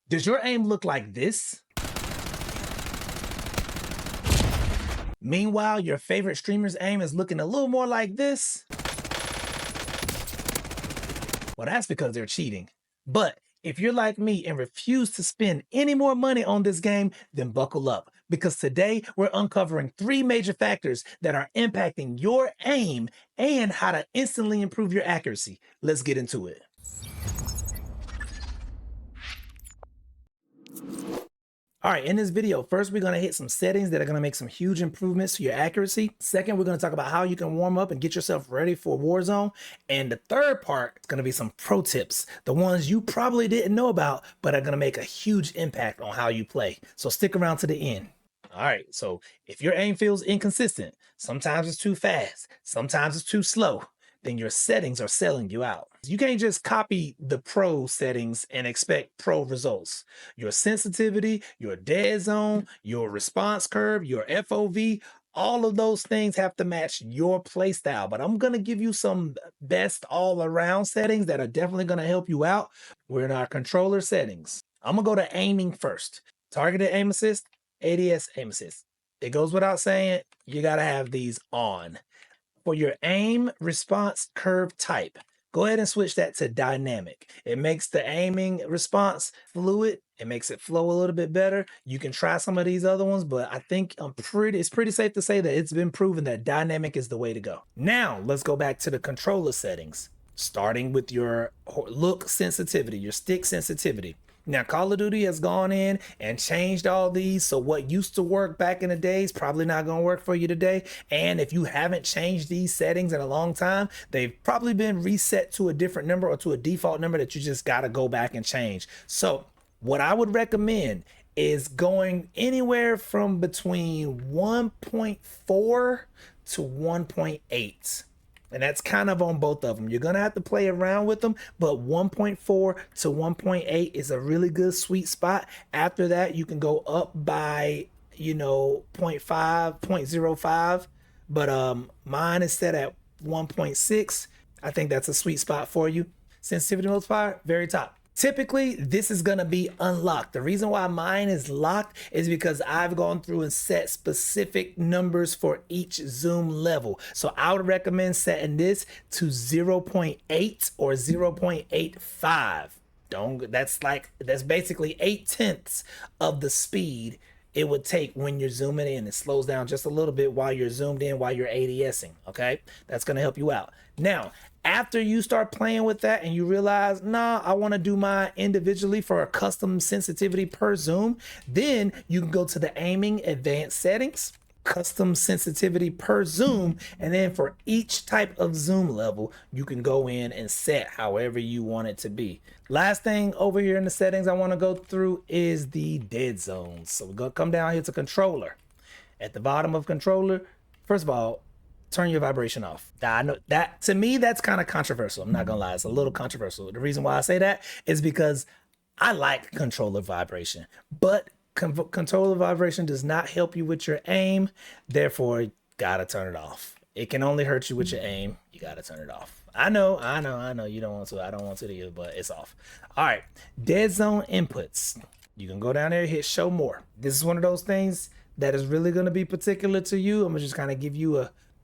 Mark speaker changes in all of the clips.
Speaker 1: Does your aim look like this? Meanwhile, your favorite streamer's aim is looking a little more like this? Well, that's because they're cheating. But if you're like me and refuse to spend any more money on this game, then buckle up. Because today we're uncovering 3 major factors that are impacting your aim and how to instantly improve your accuracy. Let's get into it. All right, in this video, first we're gonna hit some settings that are gonna make some huge improvements to your accuracy. Second, we're gonna talk about how you can warm up and get yourself ready for Warzone. And the third part is gonna be some pro tips, the ones you probably didn't know about, but are gonna make a huge impact on how you play. So stick around to the end. All right, so if your aim feels inconsistent, sometimes it's too fast, sometimes it's too slow, then your settings are selling you out. You can't just copy the pro settings and expect pro results. Your sensitivity, your dead zone, your response curve, your FOV, all of those things have to match your play style. But I'm gonna give you some best all around settings that are definitely gonna help you out. We're in our controller settings. I'm gonna go to aiming first. Targeted aim assist, ADS aim assist. It goes without saying, you gotta have these on. For your aim response curve type, go ahead and switch that to dynamic. It makes the aiming response fluid. It makes it flow a little bit better. You can try some of these other ones, but I think it's pretty safe to say that it's been proven that dynamic is the way to go. Now, let's go back to the controller settings, starting with your look sensitivity, your stick sensitivity. Now, Call of Duty has gone in and changed all these, so what used to work back in the day is probably not going to work for you today. And if you haven't changed these settings in a long time, they've probably been reset to a different number or to a default number that you just got to go back and change. So what I would recommend is going anywhere from between 1.4 to 1.8. And that's kind of on both of them. You're going to have to play around with them, but 1.4 to 1.8 is a really good sweet spot. After that, you can go up by, 0.5, 0.05, but mine is set at 1.6. I think that's a sweet spot for you. Sensitivity multiplier, very top. Typically, this is gonna be unlocked. The reason why mine is locked is because I've gone through and set specific numbers for each zoom level. So I would recommend setting this to 0.8 or 0.85. That's basically 8/10 of the speed it would take when you're zooming in. It slows down just a little bit while you're zoomed in, while you're ADSing, okay? That's gonna help you out. Now, after you start playing with that and you realize, nah, I wanna do mine individually for a custom sensitivity per zoom, then you can go to the aiming advanced settings, custom sensitivity per zoom, and then for each type of zoom level, you can go in and set however you want it to be. Last thing over here in the settings I want to go through is the dead zones. So we're going to come down here to controller. At the bottom of controller, first of all, turn your vibration off. Now, I know that to me, that's kind of controversial. I'm not gonna lie, it's a little controversial. The reason why I say that is because I like controller vibration, but controller vibration does not help you with your aim. Therefore, you gotta turn it off. It can only hurt you with your aim. You gotta turn it off. I know. You don't want to. I don't want to either, but it's off. All right, dead zone inputs. You can go down there and hit show more. This is one of those things that is really gonna be particular to you. I'm gonna just kind of give you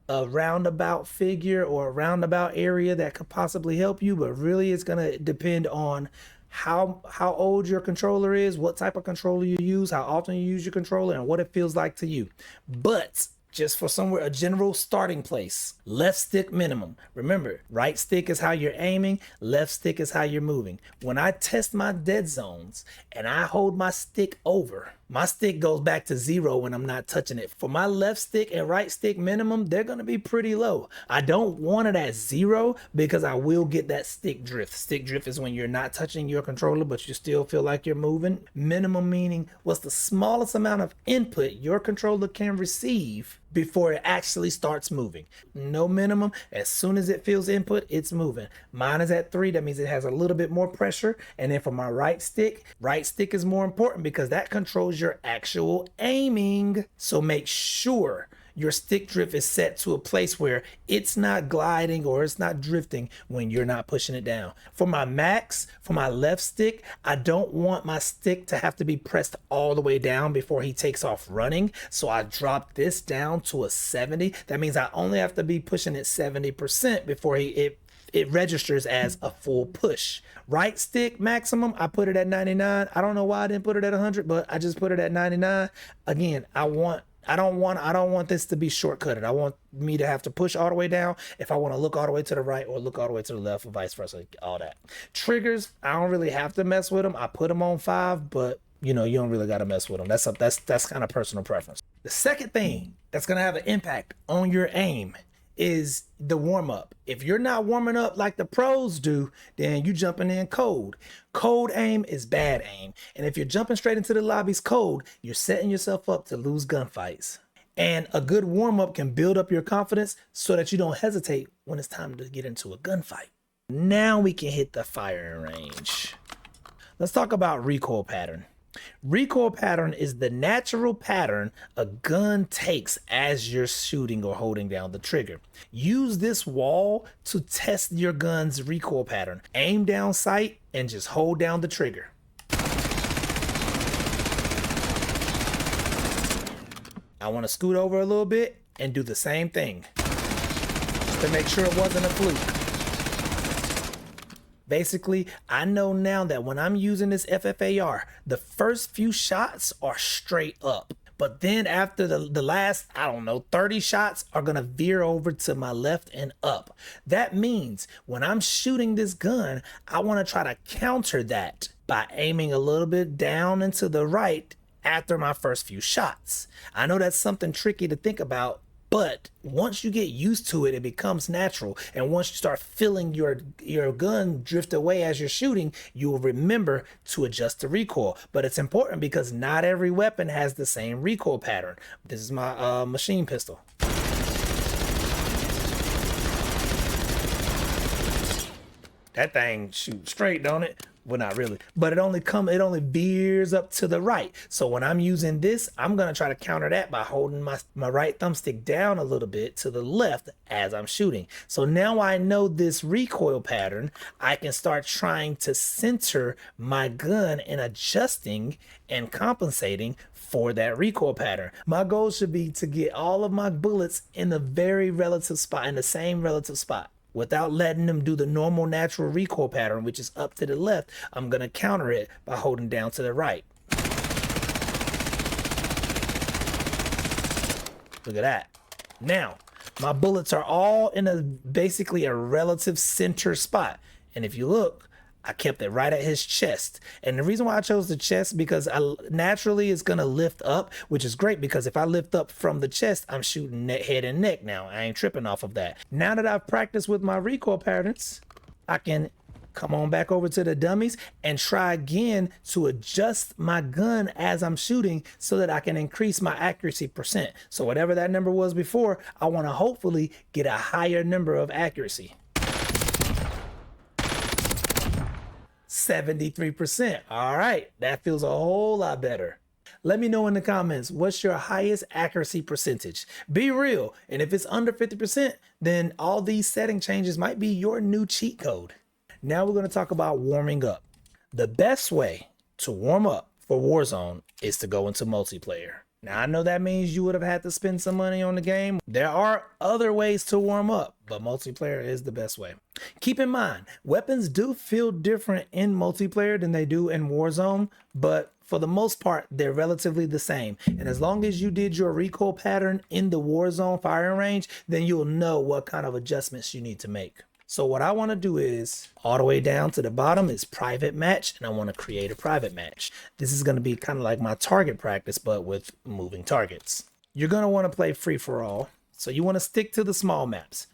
Speaker 1: a roundabout figure or a roundabout area that could possibly help you, but really it's gonna depend on how old your controller is, what type of controller you use, how often you use your controller, and what it feels like to you. But just for somewhere, a general starting place, left stick minimum. Remember, right stick is how you're aiming, left stick is how you're moving. When I test my dead zones and I hold my stick over, my stick goes back to 0 when I'm not touching it. For my left stick and right stick minimum, they're gonna be pretty low. I don't want it at 0 because I will get that stick drift. Stick drift is when you're not touching your controller, but you still feel like you're moving. Minimum meaning what's the smallest amount of input your controller can receive before it actually starts moving. No minimum. As soon as it feels input, it's moving. Mine is at 3. That means it has a little bit more pressure. And then for my right stick is more important because that controls your actual aiming. So make sure your stick drift is set to a place where it's not gliding or it's not drifting when you're not pushing it down. For my max, for my left stick, I don't want my stick to have to be pressed all the way down before he takes off running. So I drop this down to a 70. That means I only have to be pushing it 70% before it registers as a full push. Right stick maximum, I put it at 99. I don't know why I didn't put it at 100, but I just put it at 99. Again, I don't want this to be shortcutted. I want me to have to push all the way down if I want to look all the way to the right or look all the way to the left or vice versa, all that. Triggers, I don't really have to mess with them. I put them on 5, but you know, you don't really got to mess with them. That's kind of personal preference. The second thing that's going to have an impact on your aim is the warm-up. If you're not warming up like the pros do, then you jumping in cold. Cold aim is bad aim. And if you're jumping straight into the lobbies cold, you're setting yourself up to lose gunfights. And a good warm-up can build up your confidence so that you don't hesitate when it's time to get into a gunfight. Now we can hit the firing range. Let's talk about recoil pattern. Recoil pattern is the natural pattern a gun takes as you're shooting or holding down the trigger. Use this wall to test your gun's recoil pattern. Aim down sight and just hold down the trigger. I want to scoot over a little bit and do the same thing to make sure it wasn't a fluke. Basically, I know now that when I'm using this FFAR, the first few shots are straight up. But then after the last, 30 shots are going to veer over to my left and up. That means when I'm shooting this gun, I want to try to counter that by aiming a little bit down and to the right after my first few shots. I know that's something tricky to think about, but once you get used to it, it becomes natural. And once you start feeling your gun drift away as you're shooting, you will remember to adjust the recoil. But it's important because not every weapon has the same recoil pattern. This is my machine pistol. That thing shoots straight, don't it? Well, not really, but it only veers up to the right. So when I'm using this, I'm gonna try to counter that by holding my right thumbstick down a little bit to the left as I'm shooting. So now I know this recoil pattern, I can start trying to center my gun and adjusting and compensating for that recoil pattern. My goal should be to get all of my bullets in the same relative spot. Without letting them do the normal natural recoil pattern, which is up to the left, I'm gonna counter it by holding down to the right. Look at that. Now, my bullets are all in basically a relative center spot. And if you look, I kept it right at his chest. And the reason why I chose the chest, because naturally it's gonna lift up, which is great because if I lift up from the chest, I'm shooting head and neck now. I ain't tripping off of that. Now that I've practiced with my recoil patterns, I can come on back over to the dummies and try again to adjust my gun as I'm shooting so that I can increase my accuracy percent. So whatever that number was before, I wanna hopefully get a higher number of accuracy. 73%. All right, that feels a whole lot better. Let me know in the comments, what's your highest accuracy percentage? Be real, and if it's under 50%, then all these setting changes might be your new cheat code. Now we're gonna talk about warming up. The best way to warm up for Warzone is to go into multiplayer. Now, I know that means you would have had to spend some money on the game. There are other ways to warm up, but multiplayer is the best way. Keep in mind, weapons do feel different in multiplayer than they do in Warzone, but for the most part, they're relatively the same. And as long as you did your recoil pattern in the Warzone firing range, then you'll know what kind of adjustments you need to make. So what I want to do is all the way down to the bottom is private match, and I want to create a private match. This is going to be kind of like my target practice, but with moving targets. You're going to want to play free for all. So you want to stick to the small maps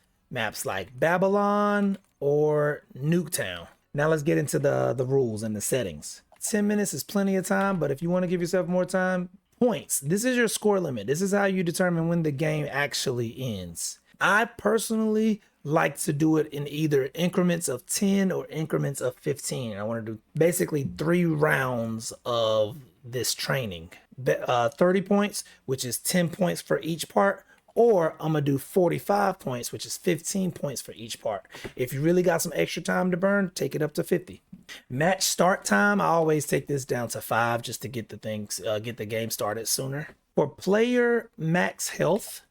Speaker 1: like Babylon or Nuketown. Now let's get into the rules and the settings. 10 minutes is plenty of time, but if you want to give yourself more time, points. This is your score limit. This is how you determine when the game actually ends. I personally like to do it in either increments of 10 or increments of 15. I want to do basically 3 rounds of this training. 30 points, which is 10 points for each part, or I'm gonna do 45 points, which is 15 points for each part. If you really got some extra time to burn, take it up to 50. Match start time, I always take this down to 5 just to get the game started sooner. For player max health,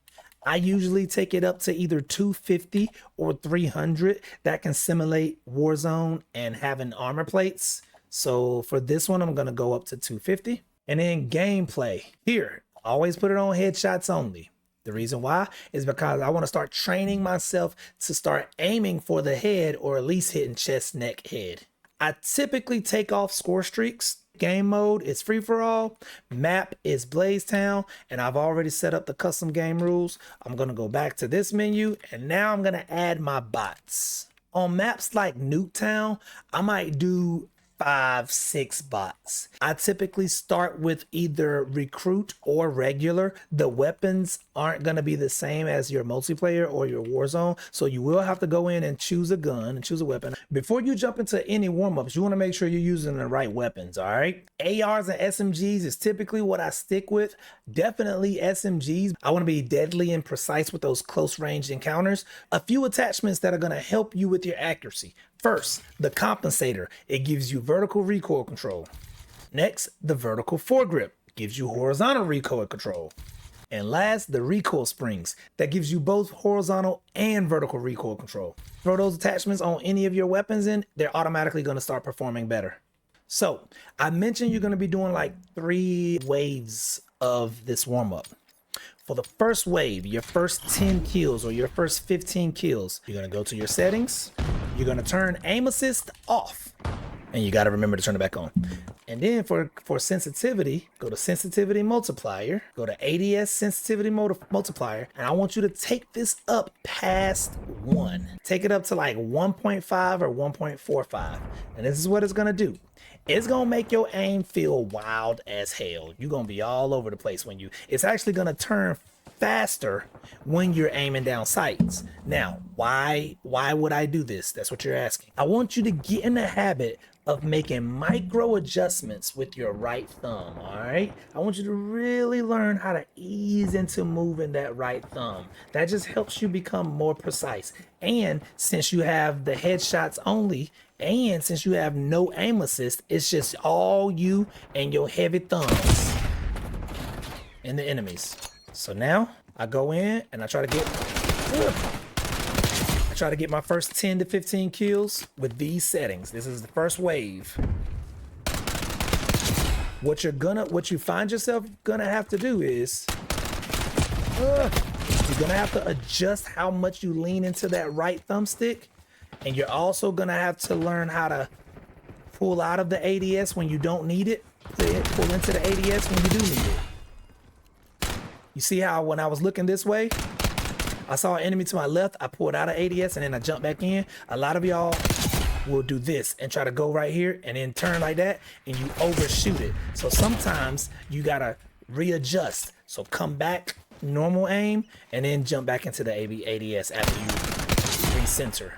Speaker 1: I usually take it up to either 250 or 300. That can simulate Warzone and having armor plates. So for this one, I'm gonna go up to 250. And then gameplay, here, always put it on headshots only. The reason why is because I want to start training myself to start aiming for the head, or at least hitting chest, neck, head. I typically take off score streaks. Game mode is free for all. Map is Blaze Town, and I've already set up the custom game rules. I'm going to go back to this menu, and now I'm going to add my bots. On maps like Nuketown, I might do 5-6 bots. I typically start with either recruit or regular. The weapons aren't going to be the same as your multiplayer or your Warzone, so you will have to go in and choose a gun and choose a weapon. Before you jump into any warm-ups, you want to make sure you're using the right weapons, all right? ARs and SMGs is typically what I stick with. Definitely SMGs. I want to be deadly and precise with those close-range encounters. A few attachments that are going to help you with your accuracy. First, the compensator. It gives you vertical recoil control. Next, the vertical foregrip gives you horizontal recoil control. And last, the recoil springs that gives you both horizontal and vertical recoil control. Throw those attachments on any of your weapons and they're automatically going to start performing better. So I mentioned you're going to be doing like 3 waves of this warm-up. For the first wave, your first 10 kills or your first 15 kills, you're going to go to your settings. You're going to turn aim assist off, and you got to remember to turn it back on. And then for sensitivity, go to sensitivity multiplier, go to ADS sensitivity multiplier, and I want you to take this up past 1. Take it up to like 1.5 or 1.45. And this is what it's going to do. It's going to make your aim feel wild as hell. You're going to be all over the place it's actually going to turn faster when you're aiming down sights. Now, why would I do this? That's what you're asking. I want you to get in the habit of making micro adjustments with your right thumb, all right? I want you to really learn how to ease into moving that right thumb. That just helps you become more precise. And since you have the headshots only, and since you have no aim assist, it's just all you and your heavy thumbs and the enemies. So now I go in and I try to get my first 10 to 15 kills with these settings. This is the first wave. What you find yourself gonna have to do is you're gonna have to adjust how much you lean into that right thumbstick, and you're also gonna have to learn how to pull out of the ADS when you don't need it. Pull into the ADS when you do need it. You see how when I was looking this way, I saw an enemy to my left, I pulled out of ADS and then I jumped back in. A lot of y'all will do this and try to go right here and then turn like that and you overshoot it. So sometimes you gotta readjust. So come back, normal aim, and then jump back into the ADS after you recenter.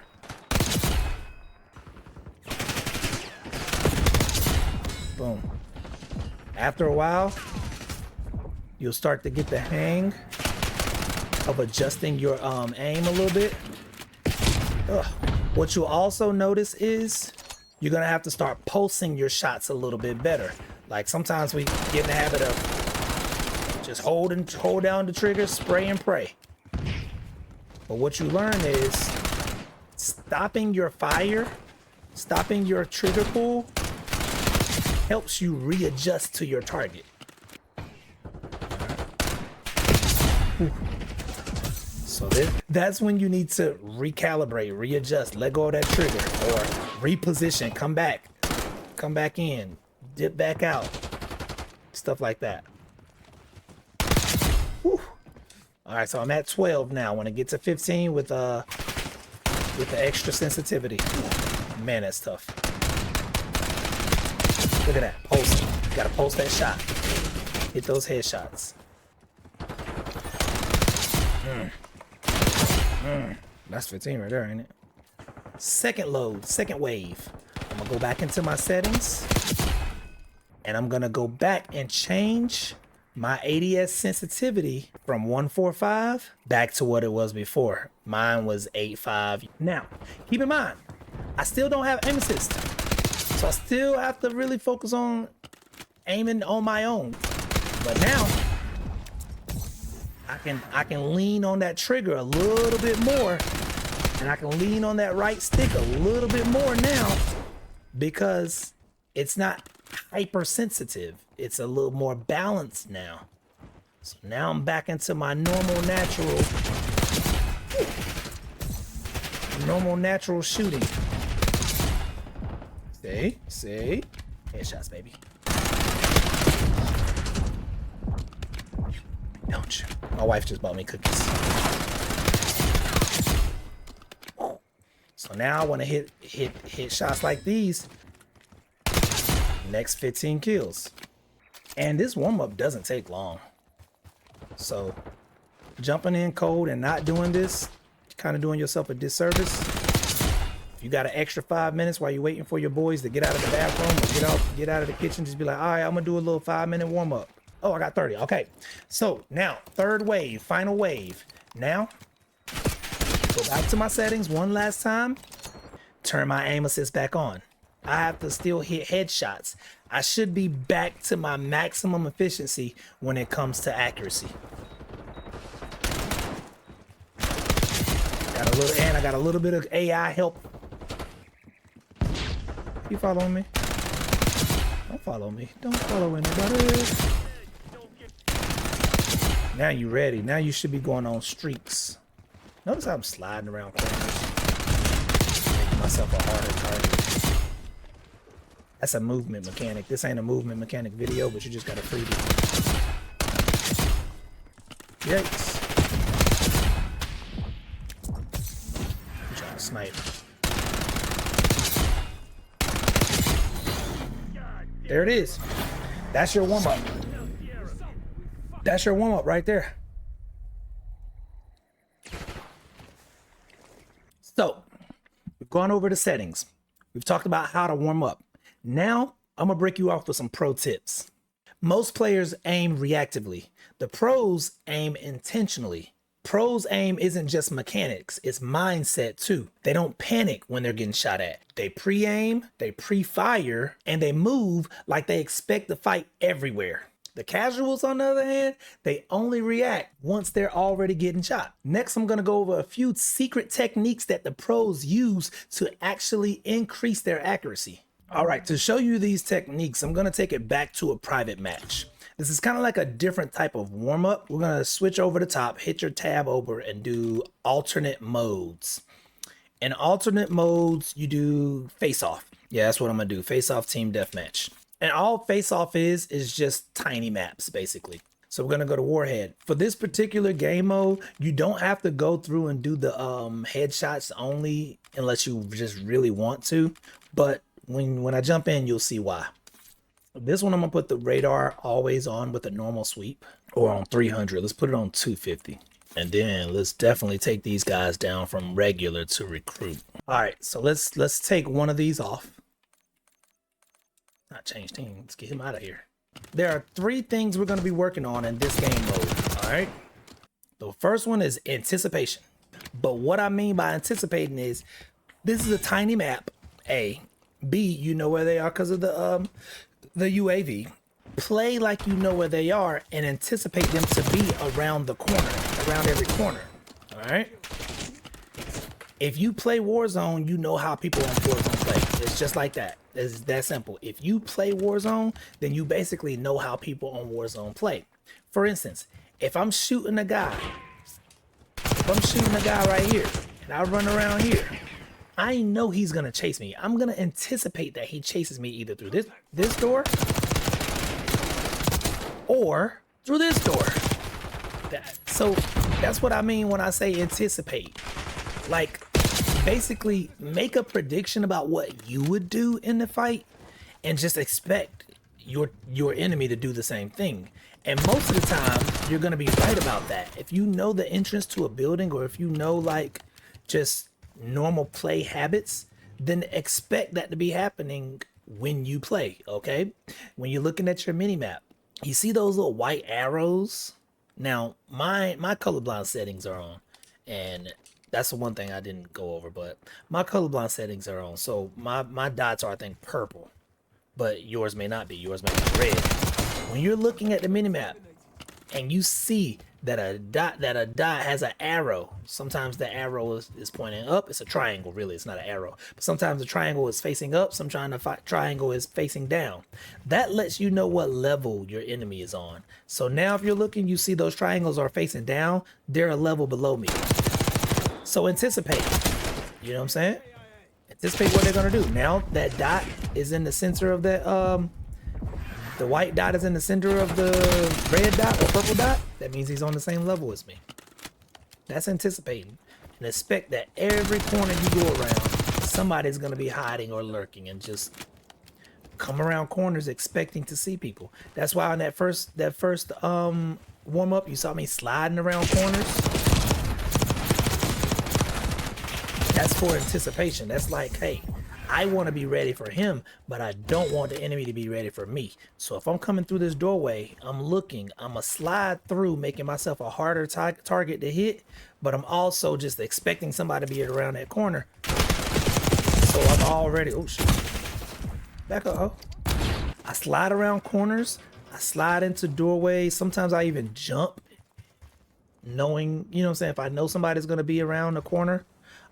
Speaker 1: Boom. After a while, you'll start to get the hang of adjusting your aim a little bit. What you'll also notice is you're gonna have to start pulsing your shots a little bit better. Like sometimes we get in the habit of just hold down the trigger, spray and pray. But what you learn is stopping your fire, stopping your trigger pull helps you readjust to your target. So that's when you need to recalibrate, readjust, let go of that trigger, or reposition, come back in, dip back out, stuff like that. Whew. All right, so I'm at 12 now. When I get to 15 with the extra sensitivity, man, that's tough. Look at that, pulsing. You gotta pulse that shot. Hit those headshots. That's 15 right there, ain't it? Second load, second wave. I'm gonna go back into my settings and I'm gonna go back and change my ADS sensitivity from 145 back to what it was before. Mine was 8.5. Now, keep in mind, I still don't have aim assist. So I still have to really focus on aiming on my own. But now, I can lean on that trigger a little bit more, and I can lean on that right stick a little bit more now because it's not hypersensitive. It's a little more balanced now. So now I'm back into my normal natural shooting. See? Headshots, baby. Don't you? My wife just bought me cookies. So now I want to hit shots like these. Next 15 kills. And this warm-up doesn't take long. So jumping in cold and not doing this, you're kind of doing yourself a disservice. If you got an extra 5 minutes while you're waiting for your boys to get out of the bathroom or get out of the kitchen, just be like, all right, I'm gonna do a little 5-minute warm-up. Oh, I got 30. Okay. So now, third wave, final wave. Now, go back to my settings one last time. Turn my aim assist back on. I have to still hit headshots. I should be back to my maximum efficiency when it comes to accuracy. I got a little bit of AI help. You following me? Don't follow me. Don't follow anybody. Now you ready. Now you should be going on streaks. Notice how I'm sliding around corners. Making myself a harder target. That's a movement mechanic. This ain't a movement mechanic video, but you just got a freebie. Yikes. I'm trying to snipe. There it is. That's your warm-up. That's your warm-up right there. So, we've gone over the settings. We've talked about how to warm up. Now, I'm gonna break you off with some pro tips. Most players aim reactively. The pros aim intentionally. Pros aim isn't just mechanics, it's mindset too. They don't panic when they're getting shot at. They pre-aim, they pre-fire, and they move like they expect the fight everywhere. The casuals, on the other hand, they only react once they're already getting shot. Next, I'm gonna go over a few secret techniques that the pros use to actually increase their accuracy. All right, to show you these techniques, I'm gonna take it back to a private match. This is kind of like a different type of warm-up. We're gonna switch over the top, hit your tab over, and do alternate modes. In alternate modes, you do face-off. Yeah, that's what I'm gonna do, face-off team deathmatch. And all face-off is just tiny maps, basically. So we're gonna go to Warhead. For this particular game mode, you don't have to go through and do the headshots only unless you just really want to. But when I jump in, you'll see why. This one, I'm gonna put the radar always on with a normal sweep, or on 300. Let's put it on 250. And then let's definitely take these guys down from regular to recruit. All right, so let's take one of these off. Not change team, let's get him out of here. There are 3 things we're gonna be working on in this game mode, all right? The first one is anticipation. But what I mean by anticipating is, this is a tiny map, A. B, you know where they are because of the UAV. Play like you know where they are and anticipate them to be around the corner, around every corner, all right? If you play Warzone, you know how people on Warzone play. It's just like that. It's that simple. If you play Warzone, then you basically know how people on Warzone play. For instance, if I'm shooting a guy right here, and I run around here, I know he's gonna chase me. I'm gonna anticipate that he chases me either through this door or through this door. So that's what I mean when I say anticipate. Like, basically make a prediction about what you would do in the fight and just expect your enemy to do the same thing. And most of the time, you're gonna be right about that. If you know the entrance to a building, or if you know like just normal play habits, then expect that to be happening when you play, okay? When you're looking at your mini map, You see those little white arrows? Now, my colorblind settings are on, and that's the one thing I didn't go over, but my colorblind settings are on. So my dots are, I think, purple, but yours may not be. Yours may be red. When you're looking at the minimap and you see that a dot has an arrow, sometimes the arrow is pointing up. It's a triangle, really. It's not an arrow. But sometimes the triangle is facing up. Sometimes the triangle is facing down. That lets you know what level your enemy is on. So now if you're looking, you see those triangles are facing down. They're a level below me. So anticipate. You know what I'm saying? Anticipate what they're going to do. Now that dot is in the center of that, the white dot is in the center of the red dot or purple dot. That means he's on the same level as me. That's anticipating. And expect that every corner you go around, somebody's going to be hiding or lurking, and just come around corners expecting to see people. That's why on that first warm up, you saw me sliding around corners. That's for anticipation. That's like, hey, I want to be ready for him, but I don't want the enemy to be ready for me. So if I'm coming through this doorway, I'm looking, I'm going to slide through, making myself a harder target to hit, but I'm also just expecting somebody to be around that corner. So I'm already, oh shit, back up, oh. I slide around corners, I slide into doorways, sometimes I even jump, knowing, you know what I'm saying, if I know somebody's going to be around the corner,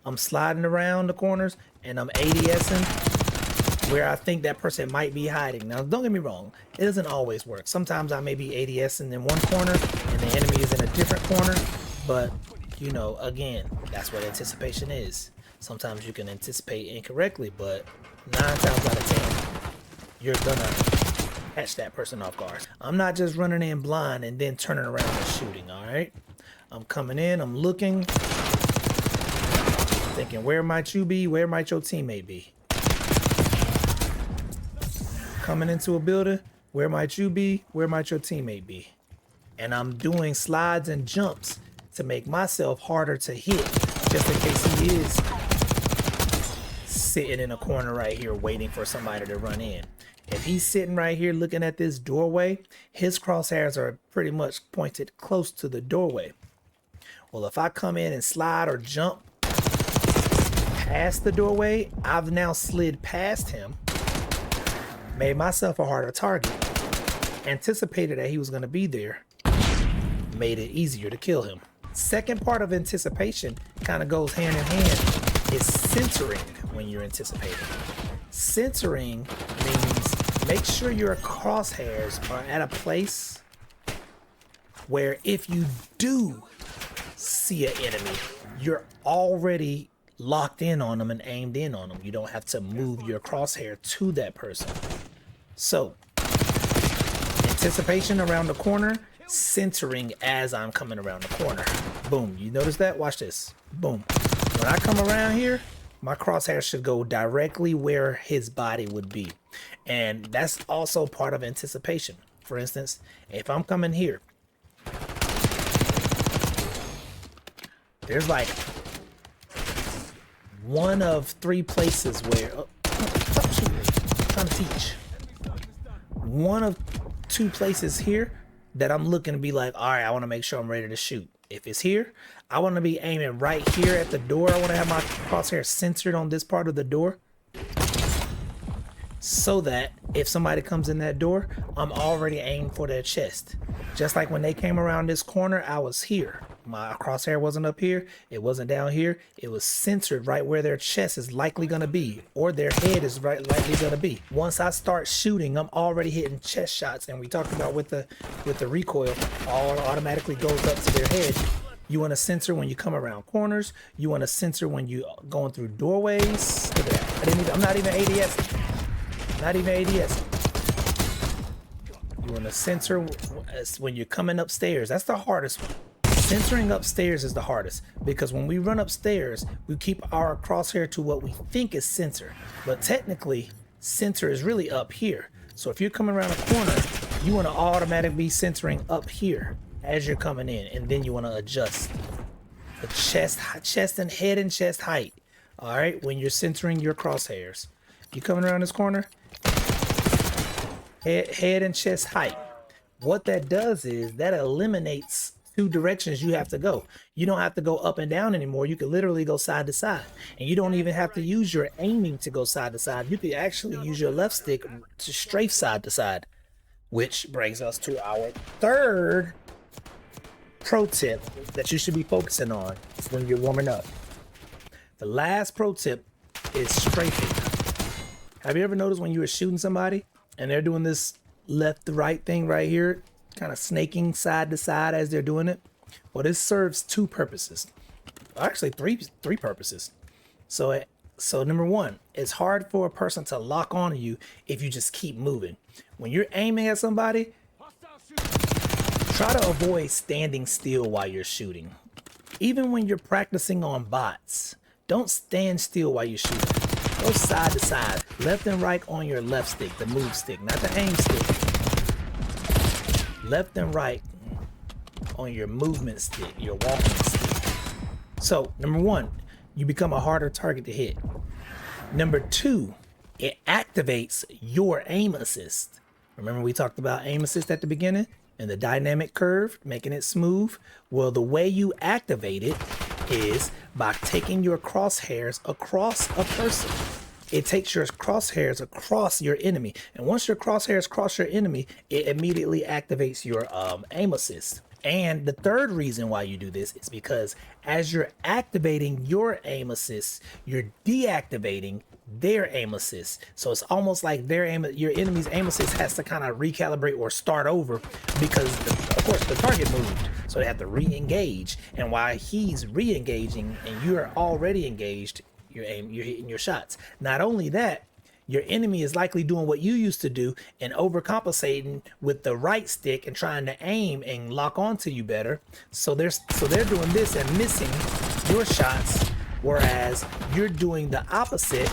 Speaker 1: I'm sliding around the corners and I'm ADSing where I think that person might be hiding. Now, don't get me wrong, it doesn't always work. Sometimes I may be ADSing in one corner and the enemy is in a different corner, but you know, again, that's what anticipation is. Sometimes you can anticipate incorrectly, but 9 times out of 10, you're gonna catch that person off guard. I'm not just running in blind and then turning around and shooting, all right? I'm coming in, I'm looking, thinking, where might you be? Where might your teammate be? Coming into a building, where might you be? Where might your teammate be? And I'm doing slides and jumps to make myself harder to hit, just in case he is sitting in a corner right here waiting for somebody to run in. If he's sitting right here looking at this doorway, his crosshairs are pretty much pointed close to the doorway. Well, if I come in and slide or jump past the doorway, I've now slid past him, made myself a harder target, anticipated that he was going to be there, made it easier to kill him. Second part of anticipation kind of goes hand in hand is censoring when you're anticipating. Censoring means make sure your crosshairs are at a place where if you do see an enemy, you're already locked in on them and aimed in on them. You don't have to move your crosshair to that person. So, anticipation around the corner, centering as I'm coming around the corner. Boom. You notice that? Watch this. Boom. When I come around here, my crosshair should go directly where his body would be. And that's also part of anticipation. For instance, if I'm coming here, there's like one of 3 places where I'm trying to teach. One of 2 places here that I'm looking to be like, all right, I want to make sure I'm ready to shoot. If it's here, I want to be aiming right here at the door. I want to have my crosshair centered on this part of the door, so that if somebody comes in that door, I'm already aimed for their chest. Just like when they came around this corner, I was here. My crosshair wasn't up here, it wasn't down here, it was centered right where their chest is likely going to be, or their head is likely going to be. Once I start shooting, I'm already hitting chest shots, and we talked about with the recoil, all automatically goes up to their head. You want to censor when you come around corners, you want to censor when you going through doorways. Look at that. I'm not even ADS. Not even ADS. You want to censor when you're coming upstairs. That's the hardest one. Censoring upstairs is the hardest, because when we run upstairs, we keep our crosshair to what we think is censor. But technically, censor is really up here. So if you're coming around a corner, you want to automatically be censoring up here as you're coming in, and then you want to adjust the chest and head and chest height. All right, when you're centering your crosshairs, you coming around this corner, head and chest height. What that does is that eliminates two directions you have to go. You don't have to go up and down anymore. You can literally go side to side. And you don't even have to use your aiming to go side to side. You can actually use your left stick to strafe side to side. Which brings us to our third pro tip that you should be focusing on when you're warming up. The last pro tip is strafing. Have you ever noticed when you were shooting somebody and they're doing this left to right thing right here, kind of snaking side to side as they're doing it? Well, this serves two purposes. Actually, three purposes. So number one, it's hard for a person to lock on to you if you just keep moving. When you're aiming at somebody, try to avoid standing still while you're shooting. Even when you're practicing on bots, don't stand still while you're shooting. Go side to side, left and right on your left stick, the move stick, not the aim stick. Left and right on your movement stick, your walking stick. So, number one, you become a harder target to hit. Number two, it activates your aim assist. Remember we talked about aim assist at the beginning and the dynamic curve, making it smooth? Well, the way you activate it is by taking your crosshairs across a person. It takes your crosshairs across your enemy. And once your crosshairs cross your enemy, it immediately activates your aim assist. And the third reason why you do this is because as you're activating your aim assist, you're deactivating their aim assist. So it's almost like your enemy's aim assist has to kind of recalibrate or start over because, of course, the target moved. So they have to re-engage. And while he's re-engaging and you're already engaged, you're hitting your shots. Not only that, your enemy is likely doing what you used to do and overcompensating with the right stick and trying to aim and lock onto you better. So they're doing this and missing your shots, whereas you're doing the opposite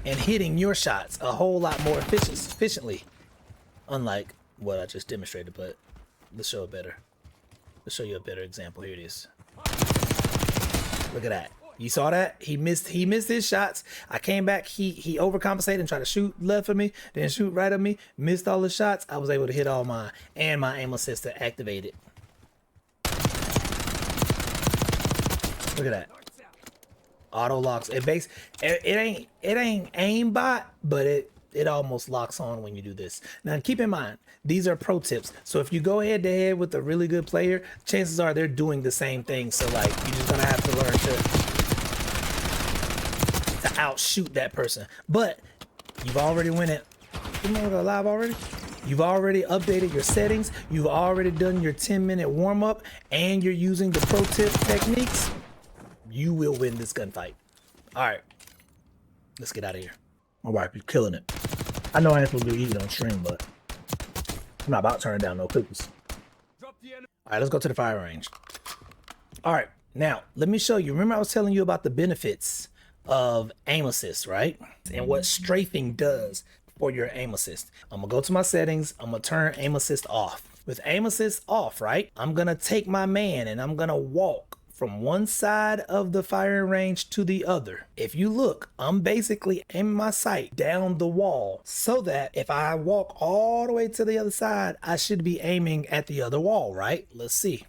Speaker 1: and hitting your shots a whole lot more efficiently. Unlike what I just demonstrated, but let's show it better. Let's show you a better example. Here it is. Look at that. You saw that? He missed his shots. I came back, he overcompensated and tried to shoot left of me, then shoot right of me, missed all the shots. I was able to hit all mine and my aim assist to activate it. Look at that. Auto locks. It ain't aimbot, but it almost locks on when you do this. Now keep in mind, these are pro tips. So if you go head to head with a really good player, chances are they're doing the same thing. So like you're just gonna have to learn to outshoot that person. But you've already went it. You know we're live already? You've already updated your settings. You've already done your 10-minute warm-up and you're using the pro tip techniques. You will win this gunfight. All right, let's get out of here. My wife is killing it. I know I ain't supposed to be eating on stream, but I'm not about to turn down no cookies. All right, let's go to the fire range. All right, now let me show you. Remember I was telling you about the benefits of aim assist, right? And what strafing does for your aim assist. I'm gonna go to my settings. I'm gonna turn aim assist off. With aim assist off, right? I'm gonna take my man and I'm gonna walk from one side of the firing range to the other. If you look, I'm basically aiming my sight down the wall so that if I walk all the way to the other side, I should be aiming at the other wall, right? Let's see.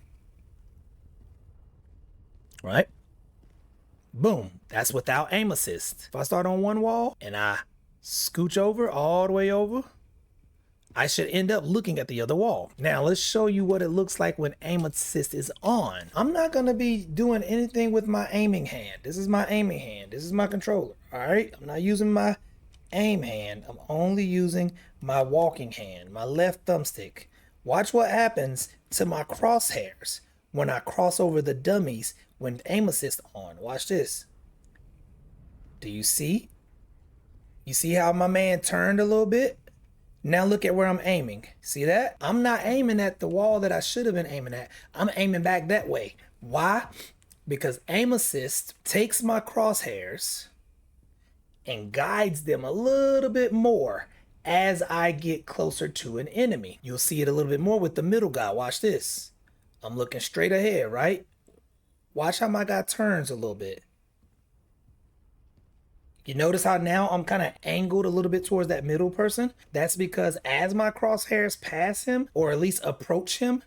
Speaker 1: Right? Boom. That's without aim assist. If I start on one wall and I scooch over all the way over, I should end up looking at the other wall. Now let's show you what it looks like when aim assist is on. I'm not gonna be doing anything with my aiming hand. This is my aiming hand. This is my controller. All right, I'm not using my aim hand. I'm only using my walking hand, my left thumbstick. Watch what happens to my crosshairs when I cross over the dummies when aim assist on. Watch this. Do you see? You see how my man turned a little bit? Now look at where I'm aiming. See that? I'm not aiming at the wall that I should have been aiming at. I'm aiming back that way. Why? Because aim assist takes my crosshairs and guides them a little bit more as I get closer to an enemy. You'll see it a little bit more with the middle guy. Watch this. I'm looking straight ahead, right? Watch how my guy turns a little bit. You notice how now I'm kind of angled a little bit towards that middle person? That's because as my crosshairs pass him, or at least approach him,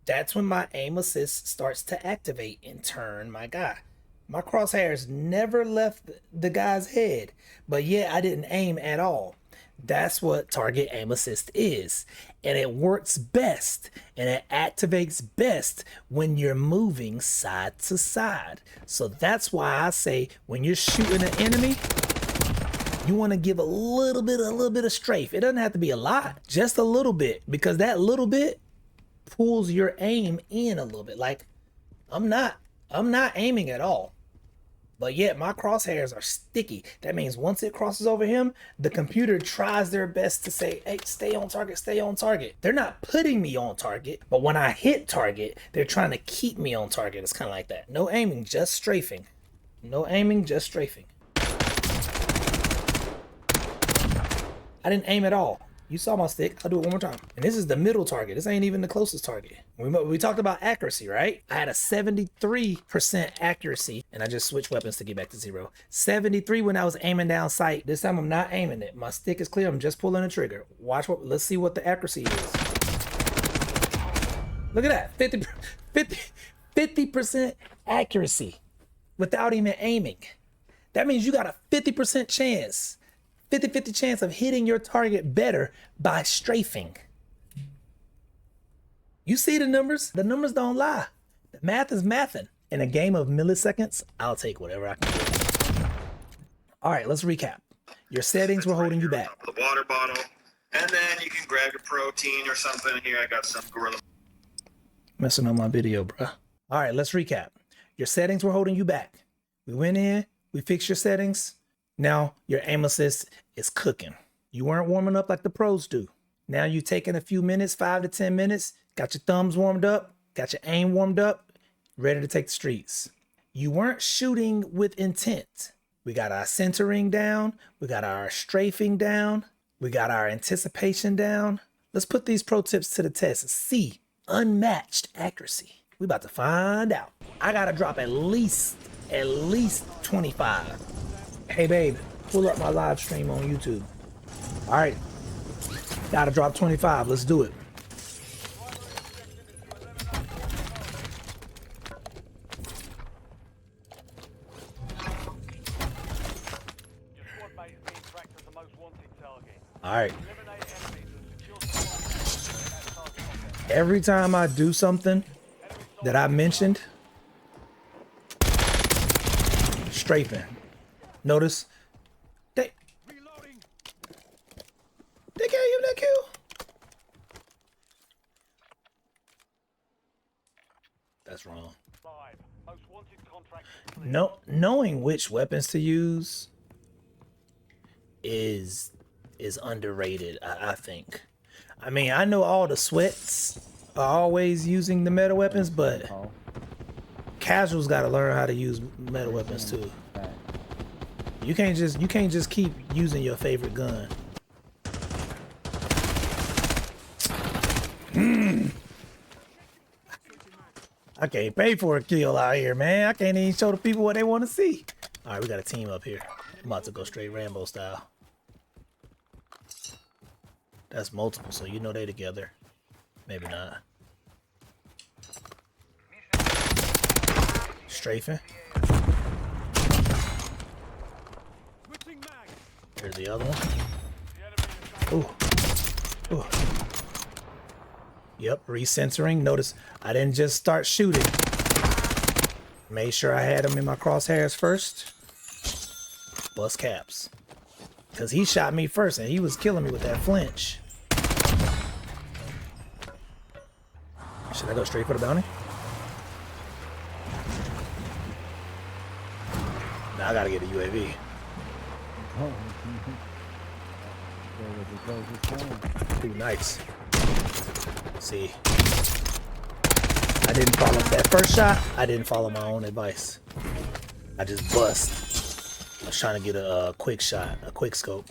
Speaker 1: that's when my aim assist starts to activate and turn my guy. My crosshairs never left the guy's head, but yet I didn't aim at all. That's what target aim assist is. And it works best and it activates best when you're moving side to side. So that's why I say when you're shooting an enemy, you want to give a little bit of strafe. It doesn't have to be a lot, just a little bit, because that little bit pulls your aim in a little bit. Like I'm not aiming at all, but yet my crosshairs are sticky. That means once it crosses over him, the computer tries their best to say, hey, stay on target, stay on target. They're not putting me on target, but when I hit target, they're trying to keep me on target. It's kind of like that. No aiming, just strafing. No aiming, just strafing. I didn't aim at all. You saw my stick. I'll do it one more time. And this is the middle target. This ain't even the closest target. We talked about accuracy, right? I had a 73% accuracy, and I just switched weapons to get back to 0. 73 when I was aiming down sight. This time I'm not aiming it. My stick is clear. I'm just pulling the trigger. Watch what. Let's see what the accuracy is. Look at that. 50% accuracy without even aiming. That means you got a 50% chance. 50-50 chance of hitting your target better by strafing. You see the numbers? The numbers don't lie. The math is mathing. In a game of milliseconds, I'll take whatever I can get. All right, let's recap. Your settings were holding you back.
Speaker 2: The water bottle, and then you can grab your protein or something. Here, I got some gorilla.
Speaker 1: Messing on my video, bruh. All right, let's recap. Your settings were holding you back. We went in, we fixed your settings. Now your aim assist is cooking. You weren't warming up like the pros do. Now you've taken a few minutes, 5 to 10 minutes, got your thumbs warmed up, got your aim warmed up, ready to take the streets. You weren't shooting with intent. We got our centering down. We got our strafing down. We got our anticipation down. Let's put these pro tips to the test and see unmatched accuracy. We about to find out. I gotta drop at least 25. Hey babe, pull up my live stream on YouTube. All right, gotta drop 25, let's do it. All right. Every time I do something that I mentioned, strafing. Notice they gave him that kill. That's wrong. No, knowing which weapons to use is underrated, I think. I mean, I know all the sweats are always using the meta weapons, but casuals got to learn how to use meta weapons too. You can't just keep using your favorite gun. I can't pay for a kill out here, man. I can't even show the people what they want to see. All right, we got a team up here. I'm about to go straight Rambo style. That's multiple, so you know they together. Maybe not. Strafing. Here's the other one. Ooh. Ooh. Yep, recentering. Notice I didn't just start shooting. Made sure I had him in my crosshairs first. Bust caps. Because he shot me first and he was killing me with that flinch. Should I go straight for the bounty? Now I gotta get a UAV. Ooh, nice. See, I didn't follow that first shot. I didn't follow my own advice. I just bust. I was trying to get a quick shot, a quick scope.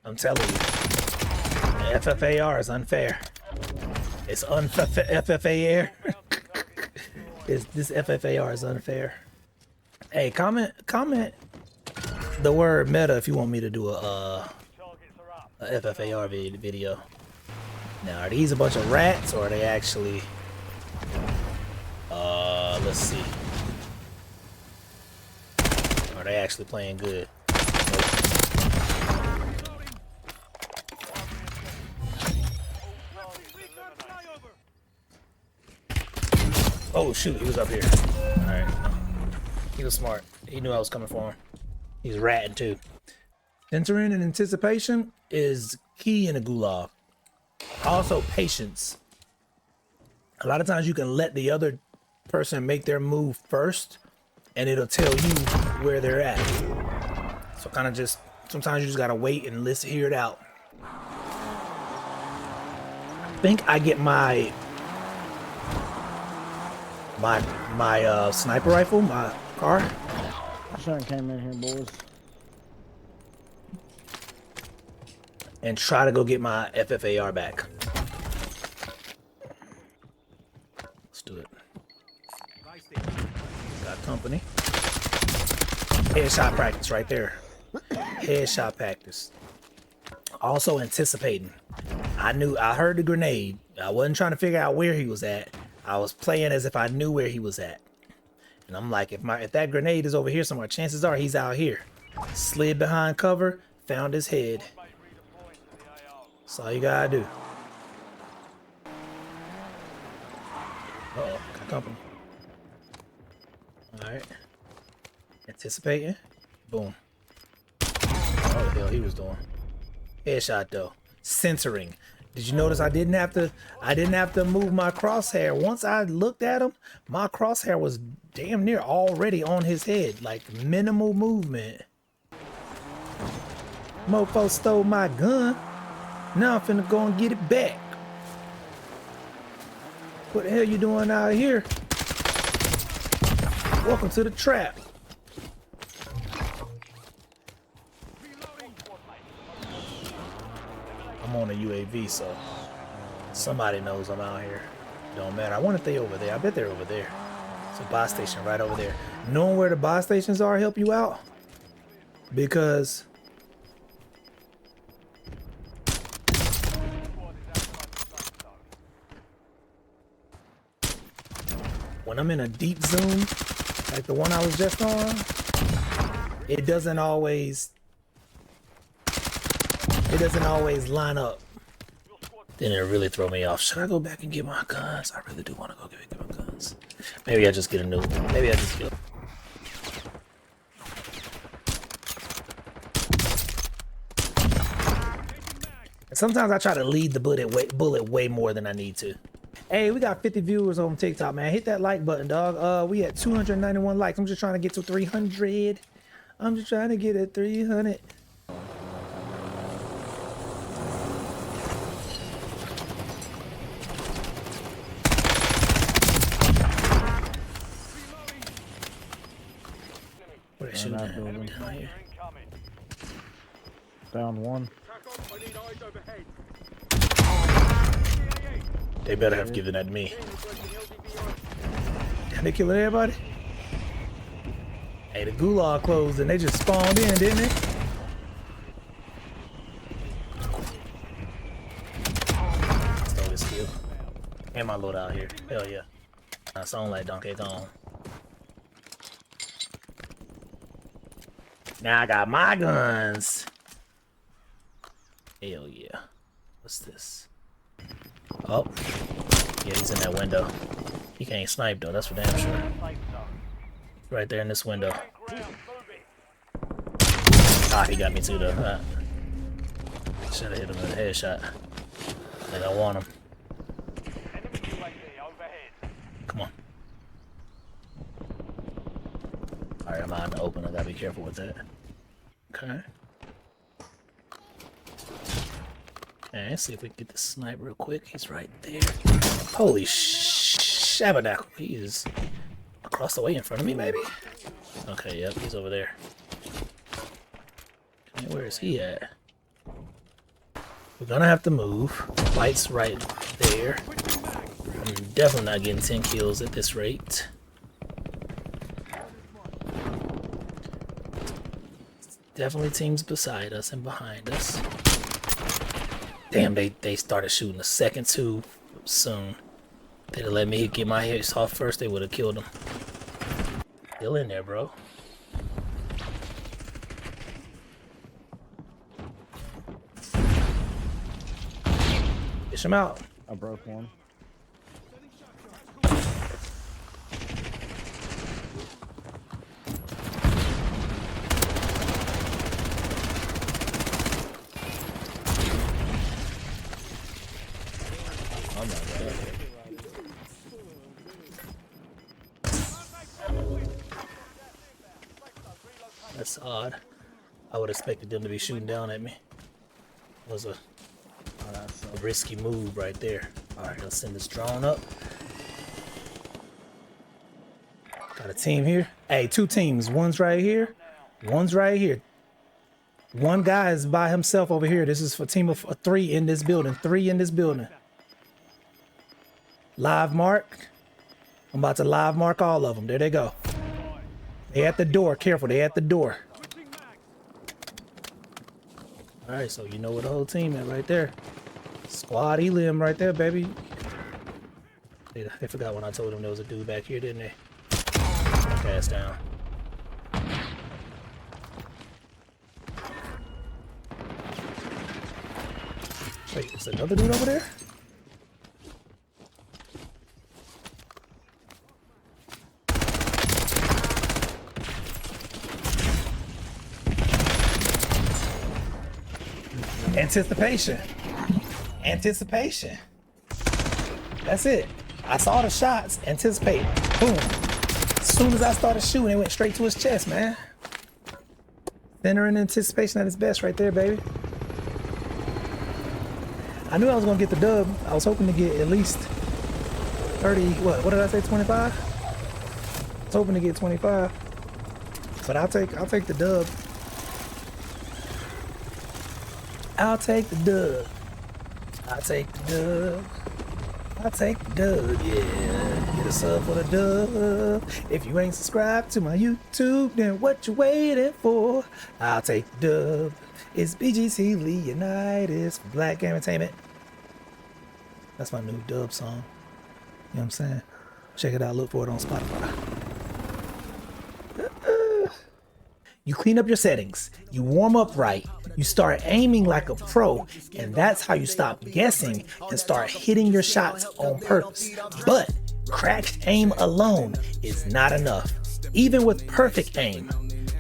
Speaker 1: I'm telling you, the FFAR is unfair. It's FFAR. This FFAR is unfair. Hey, comment the word meta if you want me to do a FFAR video. Now, are these a bunch of rats or are they actually? Let's see. Are they actually playing good? Oh shoot, he was up here. Alright. He was smart. He knew I was coming for him. He's ratting too. Entering and anticipation is key in a gulag. Also, patience. A lot of times you can let the other person make their move first and it'll tell you where they're at. So kind of just, sometimes you just gotta wait and listen, hear it out. I think I get my sniper rifle, my car.
Speaker 3: I sure came in here, boys.
Speaker 1: And try to go get my FFAR back. Let's do it. Got company. Headshot practice right there. Headshot practice. Also anticipating. I heard the grenade. I wasn't trying to figure out where he was at. I was playing as if I knew where he was at. And I'm like, if that grenade is over here somewhere, chances are he's out here. Slid behind cover, found his head. That's all you gotta do. Uh-oh, got company. Alright. Anticipating. Boom. What the hell he was doing? Headshot though. Censoring. Did you notice I didn't have to move my crosshair. Once I looked at him, my crosshair was damn near already on his head. Like minimal movement. Mofo stole my gun. Now I'm finna go and get it back. What the hell you doing out here? Welcome to the trap. I'm on a UAV, so somebody knows I'm out here. Don't matter. I wonder if they over there. I bet they're over there. It's a buy station right over there. Knowing where the buy stations are help you out, because when I'm in a deep zone, like the one I was just on, it doesn't always line up. Then it really throw me off. Should I go back and get my guns? I really do want to go get my guns. Maybe I just get a new one. Maybe I just get. Sometimes I try to lead the bullet way more than I need to. Hey, we got 50 viewers on TikTok, man. Hit that like button, dog. We at 291 likes. I'm just trying to get to 300. I'm just trying to get at 300. What is shooting at? Down here.
Speaker 3: Down one.
Speaker 1: They better have given that to me. Damn, they killing everybody? Hey, the gulag closed and they just spawned in, didn't they? Stole this kill. And my load out here. Hell yeah. I sound like Donkey Kong. Now I got my guns. Hell yeah. What's this? Oh. Yeah, he's in that window. He can't snipe though, that's for damn sure. Right there in this window. Ah, he got me too though. Should have hit him with a headshot. Like I want him. Come on. Alright, I'm out in the open. I gotta be careful with that. Okay. Okay, let's see if we can get the sniper real quick. He's right there. Holy shabberdackle. He is across the way in front of me, maybe? Okay, yep, he's over there. Okay, where is he at? We're gonna have to move. Light's right there. I'm definitely not getting 10 kills at this rate. Definitely teams beside us and behind us. Damn, they started shooting the second two soon. They'd have let me get my hits off first, they would have killed him. Still in there, bro. Fish him out.
Speaker 3: I broke one.
Speaker 1: I'm not bad. That's odd. I would have expected them to be shooting down at me. It was a risky move right there. Alright, let's send this drone up. Got a team here. Hey, two teams. One's right here. One's right here. One guy is by himself over here. This is for a team of 3 in this building. 3 in this building. Live mark. I'm about to live mark all of them. There they go. They at the door. Careful, they at the door. All right, so you know where the whole team is right there. Squad Elim right there, baby. They forgot when I told them there was a dude back here, didn't they? Pass down. Wait, is another dude over there? Anticipation. Anticipation. That's it. I saw the shots. Anticipate. Boom. As soon as I started shooting, it went straight to his chest, man. Center in anticipation at its best right there, baby. I knew I was going to get the dub. I was hoping to get at least 30, what did I say, 25? I was hoping to get 25. But I'll take the dub. I'll take the dub. I'll take the dub. I'll take the dub, yeah. Get a sub for the dub. If you ain't subscribed to my YouTube, then what you waiting for? I'll take the dub. It's BGC Leonidas for Black Game Entertainment. That's my new dub song. You know what I'm saying? Check it out. Look for it on Spotify. You clean up your settings, you warm up right, you start aiming like a pro, and that's how you stop guessing and start hitting your shots on purpose. But cracked aim alone is not enough. Even with perfect aim,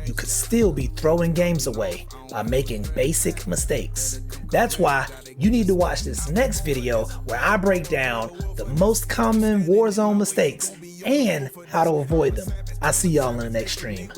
Speaker 1: you could still be throwing games away by making basic mistakes. That's why you need to watch this next video where I break down the most common Warzone mistakes and how to avoid them. I'll see y'all in the next stream.